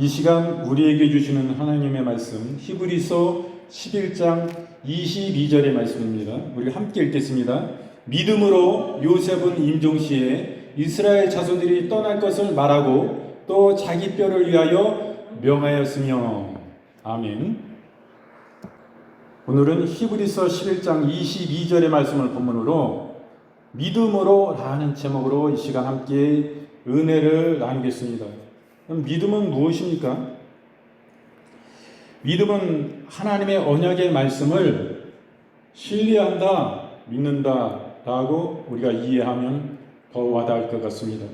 이 시간 우리에게 주시는 하나님의 말씀 히브리서 11장 22절의 말씀입니다. 우리 함께 읽겠습니다. 믿음으로 요셉은 임종시에 이스라엘 자손들이 떠날 것을 말하고 또 자기 뼈를 위하여 명하였으며. 아멘. 오늘은 히브리서 11장 22절의 말씀을 본문으로 믿음으로 라는 제목으로 이 시간 함께 은혜를 나누겠습니다. 그럼 믿음은 무엇입니까? 믿음은 하나님의 언약의 말씀을 신뢰한다, 믿는다 라고 우리가 이해하면 더 와닿을 것 같습니다.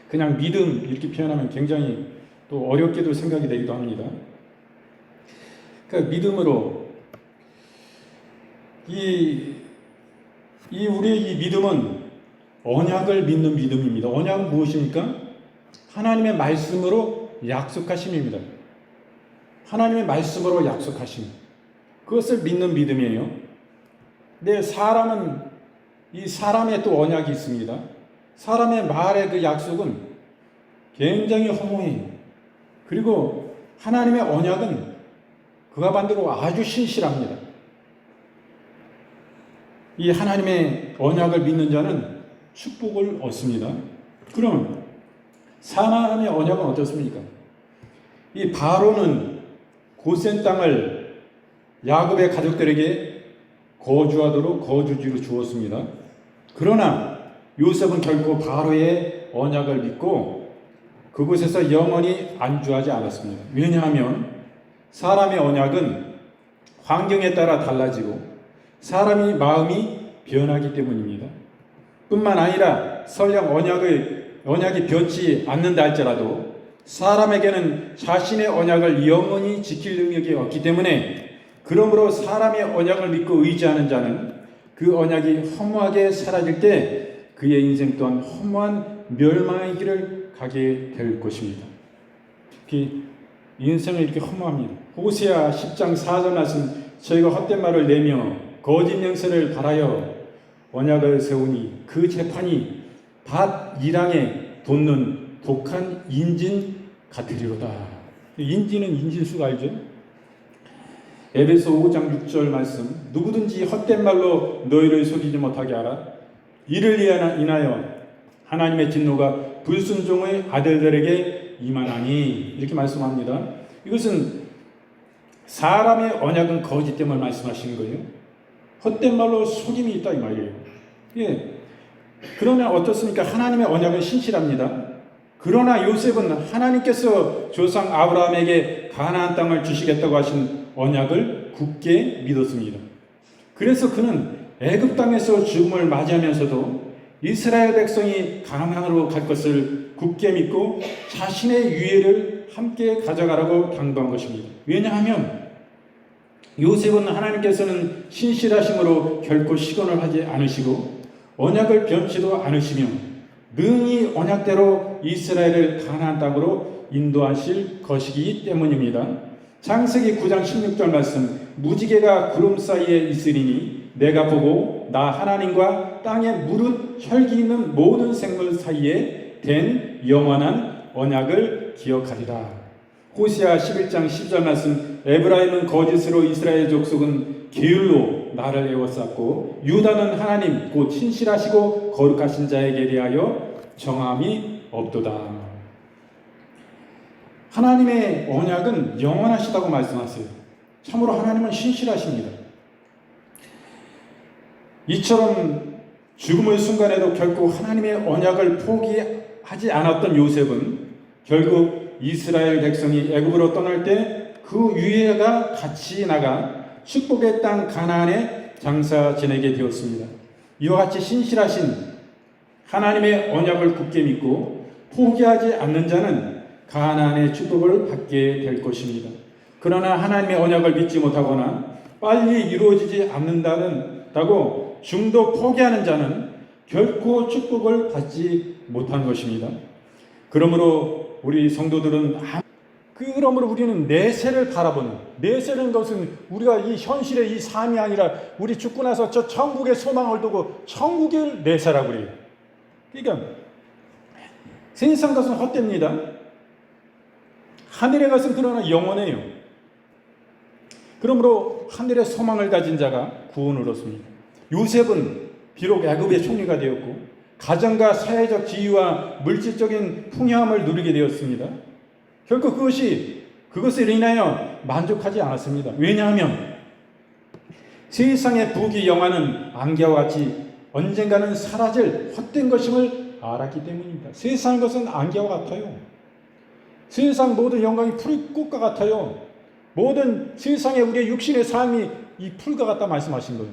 그냥 믿음 이렇게 표현하면 굉장히 또 어렵게도 생각이 되기도 합니다. 그러니까 믿음으로 우리의 이 믿음은 언약을 믿는 믿음입니다. 언약은 무엇입니까? 하나님의 말씀으로 약속하심입니다. 하나님의 말씀으로 약속하심. 그것을 믿는 믿음이에요. 근데 사람의 또 언약이 있습니다. 사람의 말의 그 약속은 굉장히 허무해요. 그리고 하나님의 언약은 그가 반대로 아주 신실합니다. 이 하나님의 언약을 믿는 자는 축복을 얻습니다. 그럼 하나님의 언약은 어떻습니까? 이 바로는 고센 땅을 야곱의 가족들에게 거주하도록 거주지로 주었습니다. 그러나 요셉은 결코 바로의 언약을 믿고 그곳에서 영원히 안주하지 않았습니다. 왜냐하면 사람의 언약은 환경에 따라 달라지고 사람의 마음이 변하기 때문입니다. 뿐만 아니라 설령 언약이 변치 않는다 할지라도 사람에게는 자신의 언약을 영원히 지킬 능력이 없기 때문에 그러므로 사람의 언약을 믿고 의지하는 자는 그 언약이 허무하게 사라질 때 그의 인생 또한 허무한 멸망의 길을 가게 될 것입니다. 특히 인생을 이렇게 허무합니다. 호세아 10장 4절 말씀 저희가 헛된 말을 내며 거짓 명세를 바라여 언약을 세우니 그 재판이 밭 이랑에 돋는 독한 인진 같으리로다. 인진은 인진수가 알죠? 에베소 5장 6절 말씀 누구든지 헛된 말로 너희를 속이지 못하게 하라. 이를 인하여 하나님의 진노가 불순종의 아들들에게 임하나니 이렇게 말씀합니다. 이것은 사람의 언약은 거짓됨을 말씀하시는 거예요. 헛된 말로 속임이 있다 이 말이에요. 예. 그러면 어떻습니까? 하나님의 언약은 신실합니다. 그러나 요셉은 하나님께서 조상 아브라함에게 가나안 땅을 주시겠다고 하신 언약을 굳게 믿었습니다. 그래서 그는 애굽 땅에서 죽음을 맞이하면서도 이스라엘 백성이 가나안으로 갈 것을 굳게 믿고 자신의 유해를 함께 가져가라고 당부한 것입니다. 왜냐하면 요셉은 하나님께서는 신실하심으로 결코 시건을 하지 않으시고 언약을 변치도 않으시며 능히 언약대로 이스라엘을 가나안 땅으로 인도하실 것이기 때문입니다. 창세기 9장 16절 말씀 무지개가 구름 사이에 있으리니 내가 보고 나 하나님과 땅에 무릇 혈기 있는 모든 생물 사이에 된 영원한 언약을 기억하리라. 호시아 11장 10절 말씀 에브라임은 거짓으로 이스라엘 족속은 게을로 나를 에워쌌고 유다는 하나님 곧 신실하시고 거룩하신 자에게 대하여 정함이 없도다. 하나님의 언약은 영원하시다고 말씀하세요. 참으로 하나님은 신실하십니다. 이처럼 죽음의 순간에도 결코 하나님의 언약을 포기하지 않았던 요셉은 결국 이스라엘 백성이 애굽으로 떠날 때 그 유해가 같이 나가 축복의 땅 가나안에 장사 지내게 되었습니다. 이와 같이 신실하신 하나님의 언약을 굳게 믿고 포기하지 않는 자는 가나안의 축복을 받게 될 것입니다. 그러나 하나님의 언약을 믿지 못하거나 빨리 이루어지지 않는다고 중도 포기하는 자는 결코 축복을 받지 못한 것입니다. 그러므로 우리 성도들은 그러므로 우리는 내세를 바라보는, 내세는 것은 우리가 이 현실의 이 삶이 아니라 우리 죽고 나서 저 천국의 소망을 두고 천국의 내세라고 그래요. 그러니까 세상 것은 헛됩니다. 하늘의 것은 그러나 영원해요. 그러므로 하늘의 소망을 가진 자가 구원을 얻습니다. 요셉은 비록 애굽의 총리가 되었고 가정과 사회적 지위와 물질적인 풍요함을 누리게 되었습니다. 결국 그것을 인하여 만족하지 않았습니다. 왜냐하면 세상의 부귀 영화는 안개와 같이 언젠가는 사라질 헛된 것임을 알았기 때문입니다. 세상 것은 안개와 같아요. 세상 모든 영광이 풀꽃과 같아요. 모든 세상에 우리의 육신의 삶이 이 풀과 같다 말씀하신 거예요.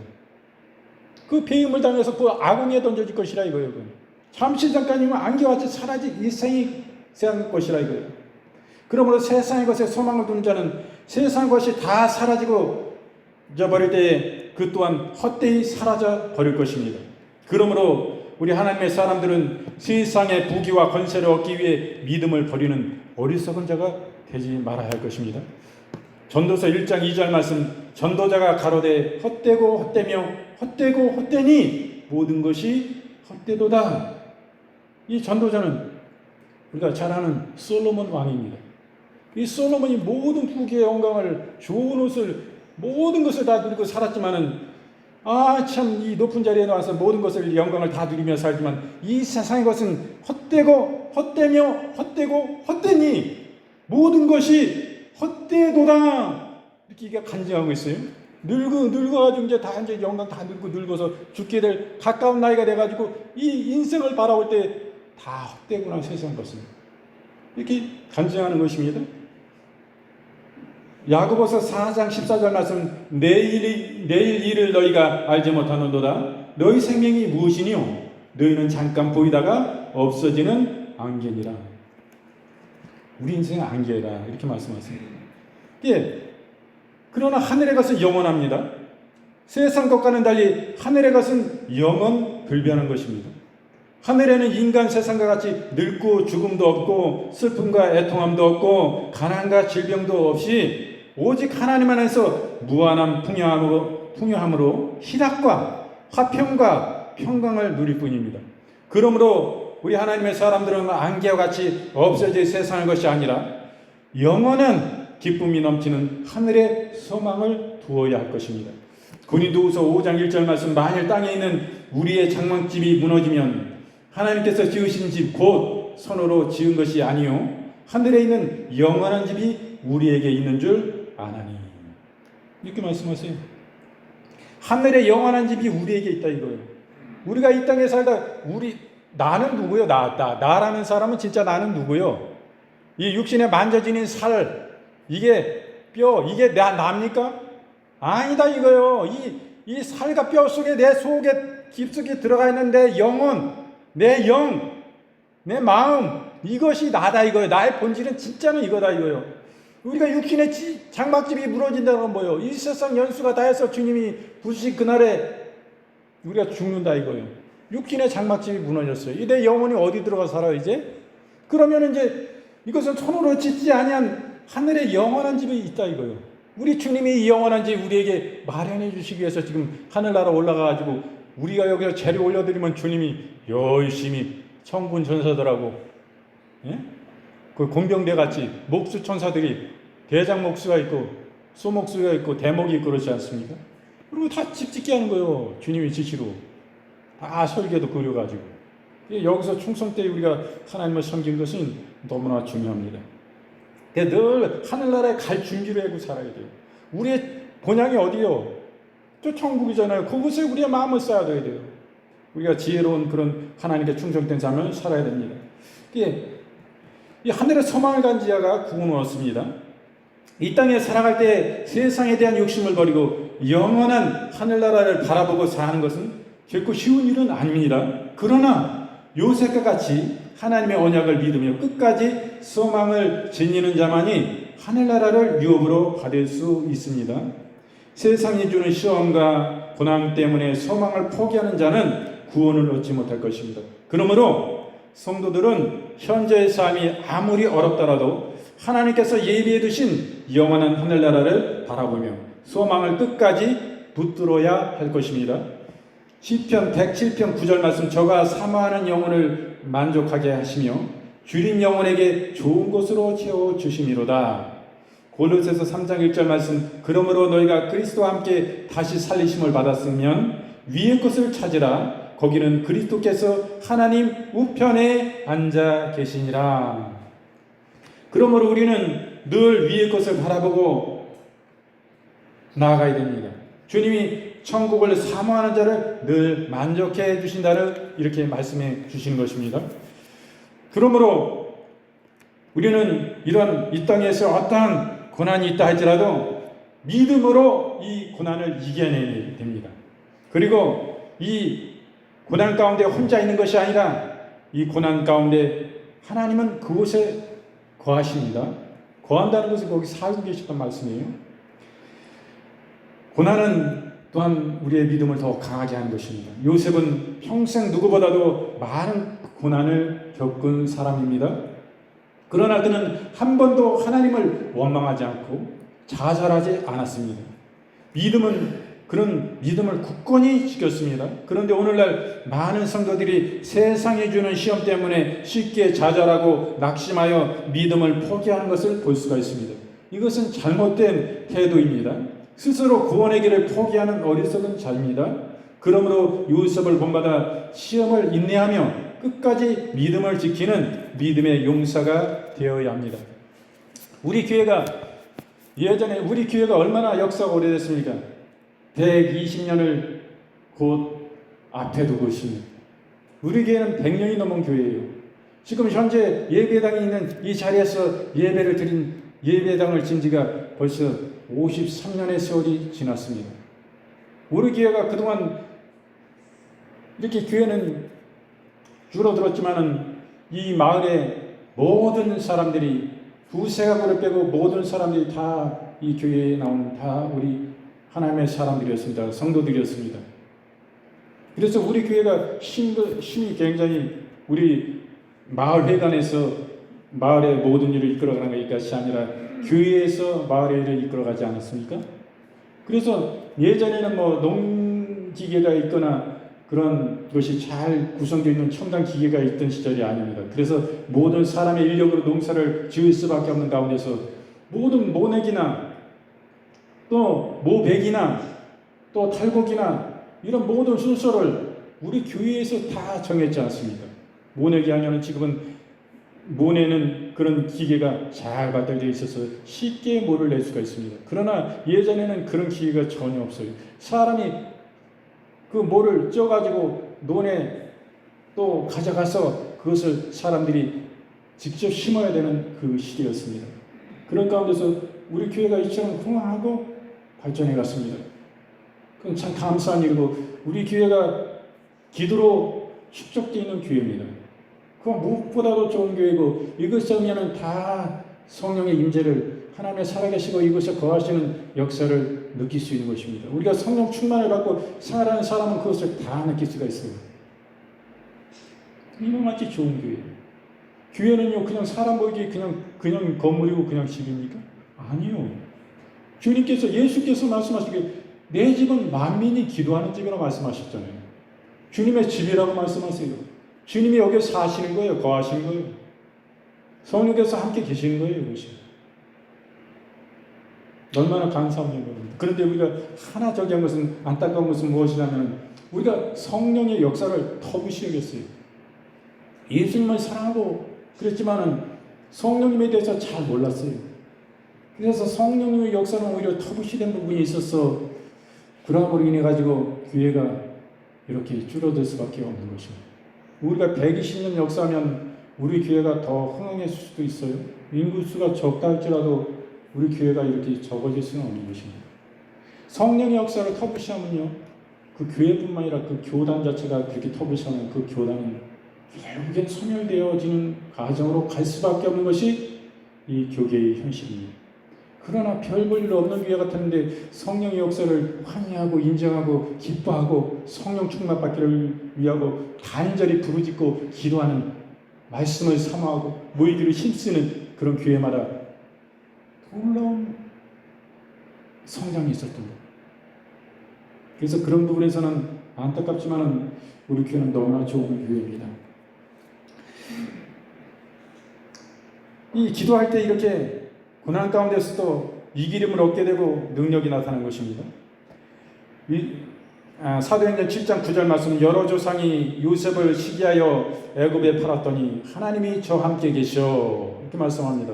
그 배임을 당해서 그 아궁이에 던져질 것이라 이거예요. 잠시 잠깐이면 안개와 같이 사라질 일생이 세상 것이라 이거예요. 그러므로 세상의 것에 소망을 두는 자는 세상 것이 다 사라지고 잊어버릴 때 그 또한 헛되이 사라져 버릴 것입니다. 그러므로 우리 하나님의 사람들은 세상의 부귀와 권세를 얻기 위해 믿음을 버리는 어리석은 자가 되지 말아야 할 것입니다. 전도서 1장 2절 말씀, 전도자가 가로되 헛되고 헛되며 헛되고 헛되니 모든 것이 헛되도다. 이 전도자는 우리가 잘 아는 솔로몬 왕입니다. 이 솔로몬이 모든 부귀의 영광을, 좋은 옷을, 모든 것을 다 누리고 살았지만은 참 이 높은 자리에 나와서 모든 것을 영광을 다 누리며 살지만 이 세상의 것은 헛되고 헛되며 헛되고 헛되니 모든 것이 헛되도다. 이렇게 간증하고 있어요. 늙어가지고 이제 영광 다 늙어서 죽게 될 가까운 나이가 돼가지고 이 인생을 바라볼 때 다 헛되구나 세상 것은. 이렇게 간증하는 것입니다. 야고보서 4장 14절 말씀, 내일 일을 너희가 알지 못하는도다. 너희 생명이 무엇이니요? 너희는 잠깐 보이다가 없어지는 안개니라. 우리 인생은 안개라 이렇게 말씀하십니다. 예. 그러나 하늘의 것은 영원합니다. 세상 것과는 달리 하늘의 것은 영원 불변한 것입니다. 하늘에는 인간 세상과 같이 늙고 죽음도 없고 슬픔과 애통함도 없고 가난과 질병도 없이 오직 하나님 안에서 무한한 풍요함으로 희락과 화평과 평강을 누릴 뿐입니다. 그러므로 우리 하나님의 사람들은 안개와 같이 없어질 세상의 것이 아니라 영원한 기쁨이 넘치는 하늘의 소망을 두어야 할 것입니다. 고린도후서 5장 1절 말씀, 만일 땅에 있는 우리의 장막집이 무너지면 하나님께서 지으신 집 곧 손으로 지은 것이 아니요 하늘에 있는 영원한 집이 우리에게 있는 줄 아나니. 이렇게 말씀하세요. 하늘에 영원한 집이 우리에게 있다 이거예요. 우리가 이 땅에 살다 나는 누구요? 나라는 사람은 진짜 나는 누구요? 이 육신에 만져지는 살, 이게 뼈, 이게 납니까? 아니다 이거요. 이 살과 뼈 속에 내 속에 깊숙이 들어가 있는 내 영혼, 내 영, 내 마음, 이것이 나다 이거예요. 나의 본질은 진짜는 이거다 이거예요. 우리가 육신의 장막집이 무너진다는 건 뭐예요? 이 세상 연수가 다해서 주님이 부르신 그날에 우리가 죽는다 이거예요. 육신의 장막집이 무너졌어요. 이 내 영혼이 어디 들어가 살아요 이제? 그러면 이제 이것은 손으로 짓지 아니한 하늘의 영원한 집이 있다 이거예요. 우리 주님이 이 영원한 집 우리에게 마련해 주시기 위해서 지금 하늘나라 올라가가지고 우리가 여기서 재료 올려드리면 주님이 열심히 천군 천사들하고, 예? 그 공병대 같이 목수 천사들이 대장 목수가 있고 소목수가 있고 대목이 있고 그렇지 않습니까? 그리고 다 집 짓게 하는 거예요. 주님의 지시로 다 설계도 그려가지고. 여기서 충성 때 우리가 하나님을 섬기는 것은 너무나 중요합니다. 늘 하늘나라에 갈 준비를 하고 살아야 돼요. 우리의 본향이 어디요? 저 천국이잖아요. 그곳에 우리의 마음을 쌓아야 돼요. 우리가 지혜로운 그런 하나님께 충성된 삶을 살아야 됩니다. 이 하늘의 소망을 간 자가 구원을 얻습니다. 이 땅에 살아갈 때 세상에 대한 욕심을 버리고 영원한 하늘나라를 바라보고 사는 것은 결코 쉬운 일은 아닙니다. 그러나 요셉과 같이 하나님의 언약을 믿으며 끝까지 소망을 지니는 자만이 하늘나라를 유업으로 받을 수 있습니다. 세상이 주는 시험과 고난 때문에 소망을 포기하는 자는 구원을 얻지 못할 것입니다. 그러므로 성도들은 현재의 삶이 아무리 어렵더라도 하나님께서 예비해 두신 영원한 하늘나라를 바라보며 소망을 끝까지 붙들어야 할 것입니다. 시편 107편 9절 말씀, 저가 사모하는 영혼을 만족하게 하시며 주님 영혼에게 좋은 것으로 채워주심이로다. 골로새서 3장 1절 말씀, 그러므로 너희가 그리스도와 함께 다시 살리심을 받았으면 위의 것을 찾으라. 거기는 그리스도께서 하나님 우편에 앉아 계시니라. 그러므로 우리는 늘 위의 것을 바라보고 나아가야 됩니다. 주님이 천국을 사모하는 자를 늘 만족해 해 주신다를 이렇게 말씀해 주시는 것입니다. 그러므로 우리는 이런 이 땅에서 어떠한 고난이 있다 할지라도 믿음으로 이 고난을 이겨내야 됩니다. 그리고 이 고난 가운데 혼자 있는 것이 아니라 이 고난 가운데 하나님은 그곳에 거하십니다. 거한다는 것은 거기 살고 계시단 말씀이에요. 고난은 또한 우리의 믿음을 더 강하게 하는 것입니다. 요셉은 평생 누구보다도 많은 고난을 겪은 사람입니다. 그러나 그는 한 번도 하나님을 원망하지 않고 좌절하지 않았습니다. 그런 믿음을 굳건히 지켰습니다. 그런데 오늘날 많은 성도들이 세상이 주는 시험 때문에 쉽게 좌절하고 낙심하여 믿음을 포기하는 것을 볼 수가 있습니다. 이것은 잘못된 태도입니다. 스스로 구원의 길을 포기하는 어리석은 자입니다. 그러므로 요셉을 본받아 시험을 인내하며 끝까지 믿음을 지키는 믿음의 용사가 되어야 합니다. 예전에 우리 교회가 얼마나 역사가 오래됐습니까? 120년을 곧 앞에 두고 있습니다. 우리 교회는 100년이 넘은 교회예요. 지금 현재 예배당이 있는 이 자리에서 예배를 드린 예배당을 진 지가 벌써 53년의 세월이 지났습니다. 우리 교회가 그동안 이렇게 교회는 줄어들었지만은 이 마을의 모든 사람들이 두세가구를 빼고 모든 사람들이 다 이 교회에 나오는 다 우리 하나님의 사람들이었습니다. 성도들이었습니다. 그래서 우리 교회가 힘이 굉장히 우리 마을 회관에서 마을의 모든 일을 이끌어가는 것이 아니라 교회에서 마을의 일을 이끌어가지 않았습니까? 그래서 예전에는 농기계가 있거나 그런 것이 잘 구성되어 있는 첨단 기계가 있던 시절이 아닙니다. 그래서 모든 사람의 인력으로 농사를 지을 수밖에 없는 가운데서 모든 모내기나 또 모백이나 또 탈곡이나 이런 모든 순서를 우리 교회에서 다 정했지 않습니까? 모내기 하면은 지금은 모내는 그런 기계가 잘 발달되어 있어서 쉽게 모를 낼 수가 있습니다. 그러나 예전에는 그런 기계가 전혀 없어요. 사람이 그 모를 쪄가지고 논에 또 가져가서 그것을 사람들이 직접 심어야 되는 그 시대였습니다. 그런 가운데서 우리 교회가 이처럼 흥황하고 발전해 갔습니다. 그건 참 감사한 일이고 우리 교회가 기도로 축적되어 있는 교회입니다. 그건 무엇보다도 좋은 교회고 이것에 오면은 다 성령의 임재를 하나님의 살아계시고 이곳에 거하시는 역사를 느낄 수 있는 것입니다. 우리가 성령 충만을 받고 생활하는 사람은 그것을 다 느낄 수가 있어요. 이만같이 좋은 교회. 교회는요 그냥 사람 모이기 그냥 건물이고 그냥 집입니까? 아니요. 예수께서 말씀하시기에 내 집은 만민이 기도하는 집이라고 말씀하셨잖아요. 주님의 집이라고 말씀하세요. 주님이 여기에 사시는 거예요. 거하시는 거예요. 성령께서 함께 계시는 거예요. 이것이. 얼마나 감사한 일입니다. 그런데 우리가 하나 저기한 것은 안타까운 것은 무엇이냐면 우리가 성령의 역사를 터부시 여겼어요. 예수님을 사랑하고 그랬지만은 성령님에 대해서 잘 몰랐어요. 그래서 성령님의 역사는 오히려 터부시된 부분이 있어서 그러함으로 인해 가지고 교회가 이렇게 줄어들 수밖에 없는 것입니다. 우리가 120년 역사하면 우리 교회가 더 흥황했을 수도 있어요. 인구수가 적다 할지라도 우리 교회가 이렇게 적어질 수는 없는 것입니다. 성령의 역사를 터부시하면요, 그 교회뿐만 아니라 그 교단 자체가 그렇게 터부시하면 그 교단은 결국엔 소멸되어지는 과정으로 갈 수밖에 없는 것이 이 교계의 현실입니다. 그러나 별 볼 일 없는 교회 같았는데 성령의 역사를 환희하고 인정하고 기뻐하고 성령 충만받기를 위하고 간절히 부르짖고 기도하는 말씀을 사모하고 모이기를 힘쓰는 그런 교회마다 놀라운 성장이 있었던 거예요. 그래서 그런 부분에서는 안타깝지만 우리 교회는 너무나 좋은 교회입니다. 이 기도할 때 이렇게 고난 가운데서도 이기림을 얻게 되고 능력이 나타나는 것입니다. 사도행전 7장 9절 말씀, 여러 조상이 요셉을 시기하여 애굽에 팔았더니 하나님이 저와 함께 계셔, 이렇게 말씀합니다.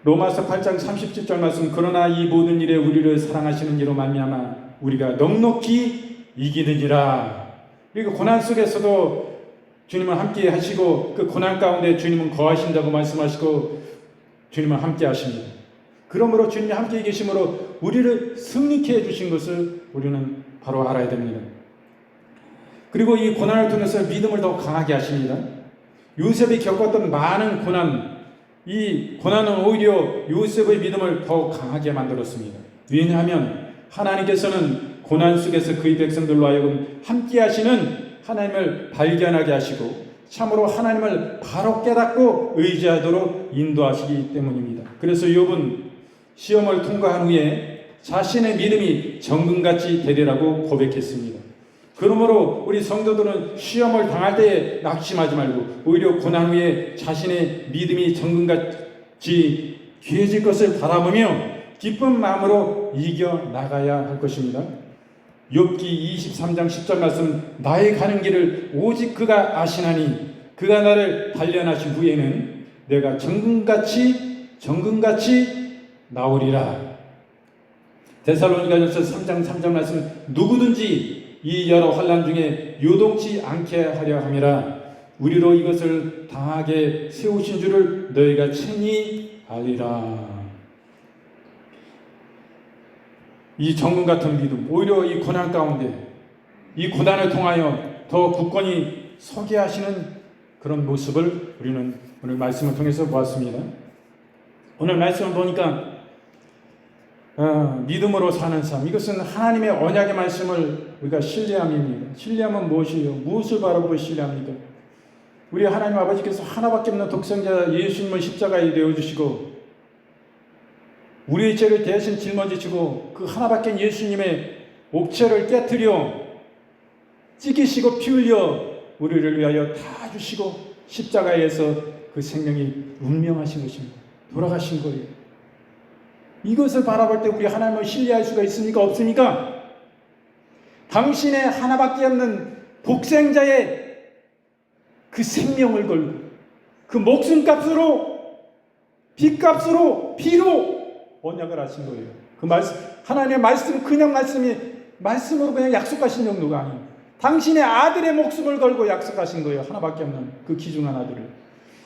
로마서 8장 37절 말씀, 그러나 이 모든 일에 우리를 사랑하시는 이로 말미암아 우리가 넉넉히 이기느니라. 그리고 고난 속에서도 주님은 함께 하시고 그 고난 가운데 주님은 거하신다고 말씀하시고 주님은 함께 하십니다. 그러므로 주님이 함께 계심으로 우리를 승리케 해주신 것을 우리는 바로 알아야 됩니다. 그리고 이 고난을 통해서 믿음을 더 강하게 하십니다. 요셉이 겪었던 많은 고난, 이 고난은 오히려 요셉의 믿음을 더 강하게 만들었습니다. 왜냐하면 하나님께서는 고난 속에서 그의 백성들로 하여금 함께 하시는 하나님을 발견하게 하시고 참으로 하나님을 바로 깨닫고 의지하도록 인도하시기 때문입니다. 그래서 욥은 시험을 통과한 후에 자신의 믿음이 정금같이 되리라고 고백했습니다. 그러므로 우리 성도들은 시험을 당할 때에 낙심하지 말고 오히려 고난 후에 자신의 믿음이 정금같이 귀해질 것을 바라보며 기쁜 마음으로 이겨나가야 할 것입니다. 욥기 23장 10절 말씀, 나의 가는 길을 오직 그가 아시나니 그가 나를 단련하신 후에는 내가 정금같이 나오리라. 데살로니가전서 3장 3절 말씀, 누구든지 이 여러 환난 중에 요동치 않게 하려 함이라. 우리로 이것을 당하게 세우신 줄을 너희가 친히 알리라. 이 정금 같은 믿음, 오히려 이 고난 가운데 이 고난을 통하여 더 굳건히 서게 하시는 그런 모습을 우리는 오늘 말씀을 통해서 보았습니다. 오늘 말씀을 보니까 믿음으로 사는 삶, 이것은 하나님의 언약의 말씀을 우리가 신뢰함입니다. 신뢰함은 무엇이에요? 무엇을 바라보고 신뢰합니까? 우리 하나님 아버지께서 하나밖에 없는 독생자 예수님을 십자가에 내어주시고 우리의 죄를 대신 짊어지시고 그 하나밖에 예수님의 옥체를 깨뜨려 찢기시고 피 흘려 우리를 위하여 다 주시고 십자가에서 그 생명이 운명하신 것입니다. 돌아가신 거예요. 이것을 바라볼 때 우리 하나님을 신뢰할 수가 있습니까? 없습니까? 당신의 하나밖에 없는 독생자의 그 생명을 걸고 그 목숨값으로 빚값으로 피로 언약을 하신 거예요. 그 말씀, 하나님의 말씀, 그냥 말씀으로 그냥 약속하신 정도가 아니에요. 당신의 아들의 목숨을 걸고 약속하신 거예요. 하나밖에 없는 그 귀중한 아들을.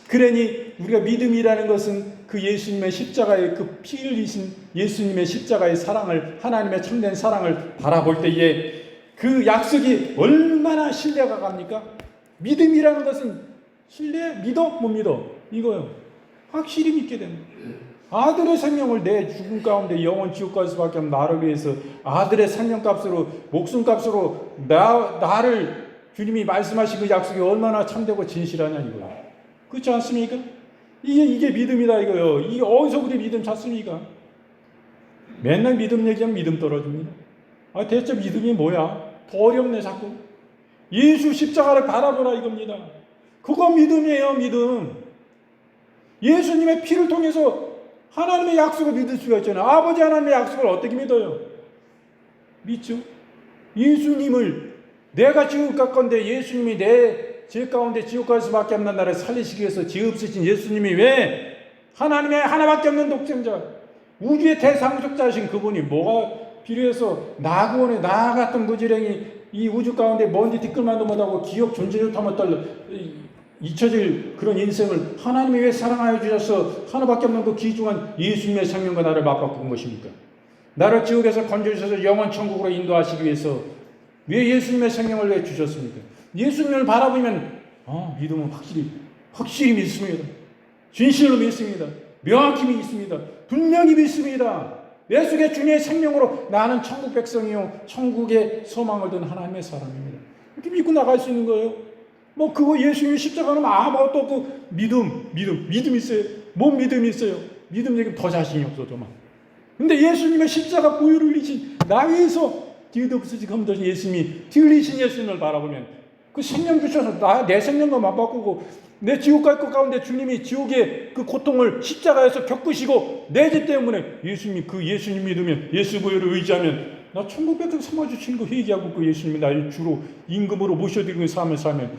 그러니 우리가 믿음이라는 것은 그 예수님의 십자가의 그 피 흘리신 예수님의 십자가의 사랑을, 하나님의 참된 사랑을 바라볼 때에 그 약속이 얼마나 신뢰가 갑니까? 믿음이라는 것은 믿어? 못 믿어? 이거요. 확실히 믿게 됩니다. 아들의 생명을 내 죽음 가운데 영원 지옥 갈 수밖에 없는 나를 위해서 아들의 생명값으로 목숨값으로 나를 주님이 말씀하신 그 약속이 얼마나 참되고 진실하냐 이거예요. 그렇지 않습니까? 이게 믿음이다 이거요. 이게 어디서 우리 믿음 찾습니까? 맨날 믿음 얘기하면 믿음 떨어집니다. 대체 믿음이 뭐야? 더 어렵네 자꾸. 예수 십자가를 바라보라 이겁니다. 그거 믿음이에요. 믿음. 예수님의 피를 통해서 하나님의 약속을 믿을 수가 있잖아요. 아버지 하나님의 약속을 어떻게 믿어요? 믿죠? 예수님을 내가 지옥 갈 건데 예수님이 내 죄 가운데 지옥 갈 수밖에 없는 나를 살리시기 위해서 죄 없으신 예수님이 왜 하나님의 하나밖에 없는 독생자 우주의 대상속자이신 그분이 뭐가 필요해서 나 구원해 나 같은 무지랭이 이 우주 가운데 먼지 티끌만도 못하고 기억 존재조차 못할 잊혀질 그런 인생을 하나님이 왜 사랑하여 주셔서 하나밖에 없는 그 귀중한 예수님의 생명과 나를 맞바꾼 것입니까? 나를 지옥에서 건져주셔서 영원 천국으로 인도하시기 위해서 왜 예수님의 생명을 왜 주셨습니까? 예수님을 바라보면 믿음은 확실히 믿습니다. 진실로 믿습니다. 명확히 믿습니다. 분명히 믿습니다. 내 속에 주님의 생명으로 나는 천국 백성이요 천국의 소망을 둔 하나님의 사람입니다. 이렇게 믿고 나갈 수 있는 거예요. 그거 예수님이 십자가는 아무것도 없고 믿음 있어요. 뭔 믿음이 있어요? 믿음 얘기면 더 자신이 없어져 막. 근데 예수님의 십자가 보혈을 흘리신 나 위해서 뒤에도 없으지 검도신 예수님이 뒤 흘리신 예수님을 바라보면 그 생명 주셔서 내 생명과 맞바꾸고 내 지옥 갈 것 가운데 주님이 지옥의 그 고통을 십자가에서 겪으시고 내 죄 때문에 예수님 믿으면, 예수 보혈을 의지하면 나 천국 백성 삼아주시는 거 회개하고 그 예수님이 나를 주로 임금으로 모셔드리고 삶을 살면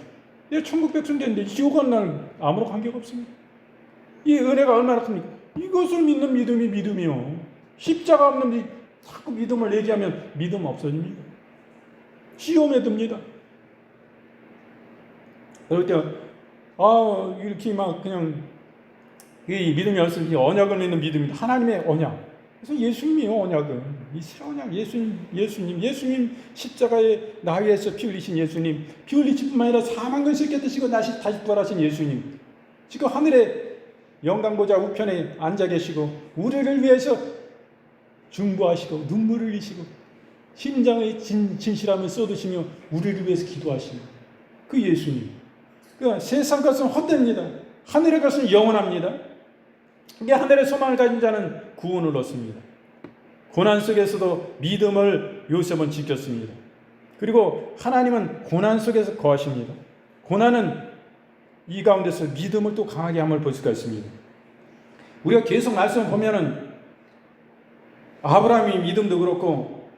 내가 천국 백성 되는데 지옥 간 나는 아무런 관계가 없습니다. 이 은혜가 얼마나 큽니까? 이것을 믿는 믿음이 믿음이요. 십자가 없는 자꾸 믿음을 얘기하면 믿음 없어집니다. 시험에 듭니다. 그럴 때 이렇게 막 그냥 이 믿음이 없으면 언약을 믿는 믿음입니다. 하나님의 언약. 그래서 예수님이요, 언약은 이 새 언약. 예수님 십자가에 나 위해서 피 흘리신 예수님, 피 흘리실 뿐만 아니라 사망을 쉽게 드시고 다시 부활하신 예수님, 지금 하늘의 영광보좌 우편에 앉아 계시고 우리를 위해서 중보하시고 눈물을 흘리시고 심장의 진실함을 쏟으시며 우리를 위해서 기도하시는 그 예수님. 그러니까 세상 것은 헛됩니다. 하늘의 것은 영원합니다. 이게 하늘의 소망을 가진 자는 구원을 얻습니다. 고난 속에서도 믿음을 요셉은 지켰습니다. 그리고 하나님은 고난 속에서 거하십니다. 고난은 이 가운데서 믿음을 또 강하게 함을 볼 수가 있습니다. 우리가 계속 말씀을 보면은 아브라함이 믿음도 그렇고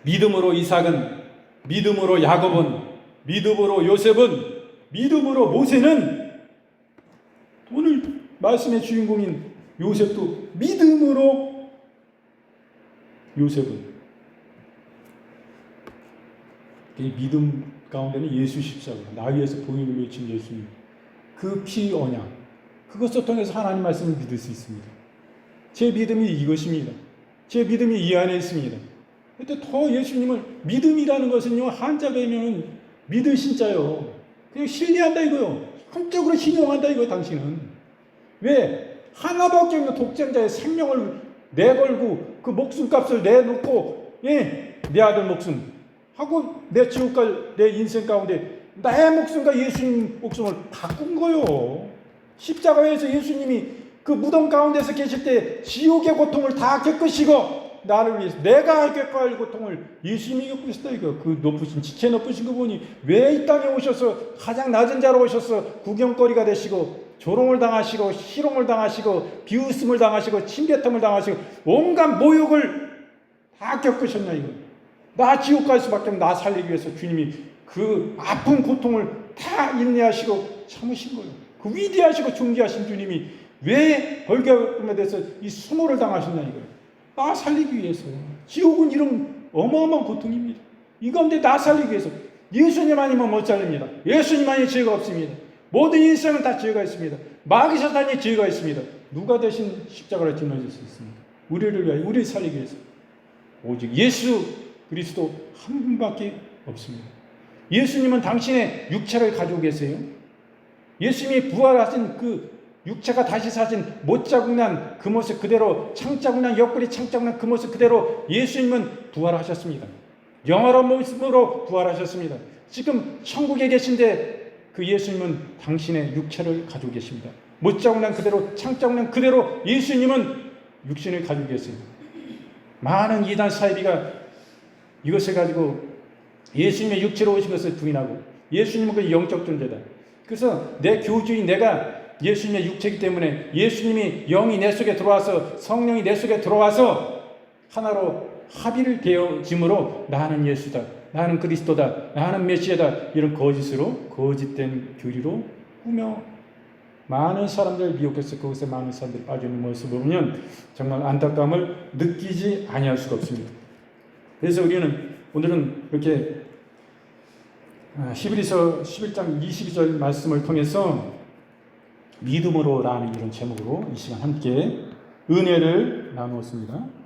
믿음으로 이삭은, 믿음으로 야곱은, 믿음으로 요셉은, 믿음으로 모세는, 오늘 말씀의 주인공인 요셉도 믿음으로 요셉은, 이 믿음 가운데는 예수 십자가, 나 위해서 보혈을 외친 예수님, 그 피 언약, 그것을 통해서 하나님 말씀을 믿을 수 있습니다. 제 믿음이 이것입니다. 제 믿음이 이 안에 있습니다. 근데 더 예수님을, 믿음이라는 것은요, 한자 배우면 믿을 신자요, 그냥 신뢰한다 이거요. 한쪽으로 신용한다 이거. 당신은 왜 하나밖에 없는 독생자의 생명을 내걸고 그 목숨값을 내놓고, 내 아들 목숨 하고 내 지옥 갈 내 인생 가운데 나의 목숨과 예수님 목숨을 바꾼 거요. 십자가에서 예수님이 그 무덤 가운데서 계실 때 지옥의 고통을 다 겪으시고 나를 위해서 내가 겪어야 할 고통을 예수님이 겪으셨다 이거. 그 높으신, 지체 높으신 거 보니 왜 이 땅에 오셔서 가장 낮은 자로 오셔서 구경거리가 되시고 조롱을 당하시고 희롱을 당하시고 비웃음을 당하시고 침뱉음을 당하시고 온갖 모욕을 다 겪으셨냐 이거. 나 지옥 갈 수밖에 없는 나 살리기 위해서 주님이 그 아픈 고통을 다 인내하시고 참으신 거예요. 그 위대하시고 존귀하신 주님이 왜 벌금에 대해서 이 수모를 당하셨냐 이거예요. 나 살리기 위해서. 지옥은 이런 어마어마한 고통입니다. 이 가운데 나 살리기 위해서. 예수님 아니면 못 살립니다. 예수님 아니 죄가 없습니다. 모든 인생은 다 죄가 있습니다. 마귀 사탄이 죄가 있습니다. 누가 대신 십자가를 짊어질 수 있습니까? 우리를 위하여, 우리를 살리기 위해서. 오직 예수 그리스도 한 분밖에 없습니다. 예수님은 당신의 육체를 가지고 계세요. 예수님이 부활하신 그 육체가 다시 사신 못자국난 그 모습 그대로, 창자국난 옆구리 창자국난 그 모습 그대로 예수님은 부활하셨습니다. 영원한 모습으로 부활하셨습니다. 지금 천국에 계신데 그 예수님은 당신의 육체를 가지고 계십니다. 못자국난 그대로, 창자국난 그대로 예수님은 육신을 가지고 계세요. 많은 이단 사이비가 이것을 가지고 예수님의 육체로 오신 것을 부인하고, 예수님은 그 영적 존재다. 그래서 내 교주인 내가 예수님의 육체이기 때문에 예수님이 영이 내 속에 들어와서, 성령이 내 속에 들어와서 하나로 합의를 되어짐으로 나는 예수다, 나는 그리스도다, 나는 메시아다, 이런 거짓으로, 거짓된 교리로 꾸며 많은 사람들을 미혹해서 그것에 많은 사람들이 빠져있는 모습을 보면 정말 안타까움을 느끼지 아니할 수가 없습니다. 그래서 우리는 오늘은 이렇게 히브리서 11장 22절 말씀을 통해서 믿음으로라는 이런 제목으로 이 시간 함께 은혜를 나누었습니다.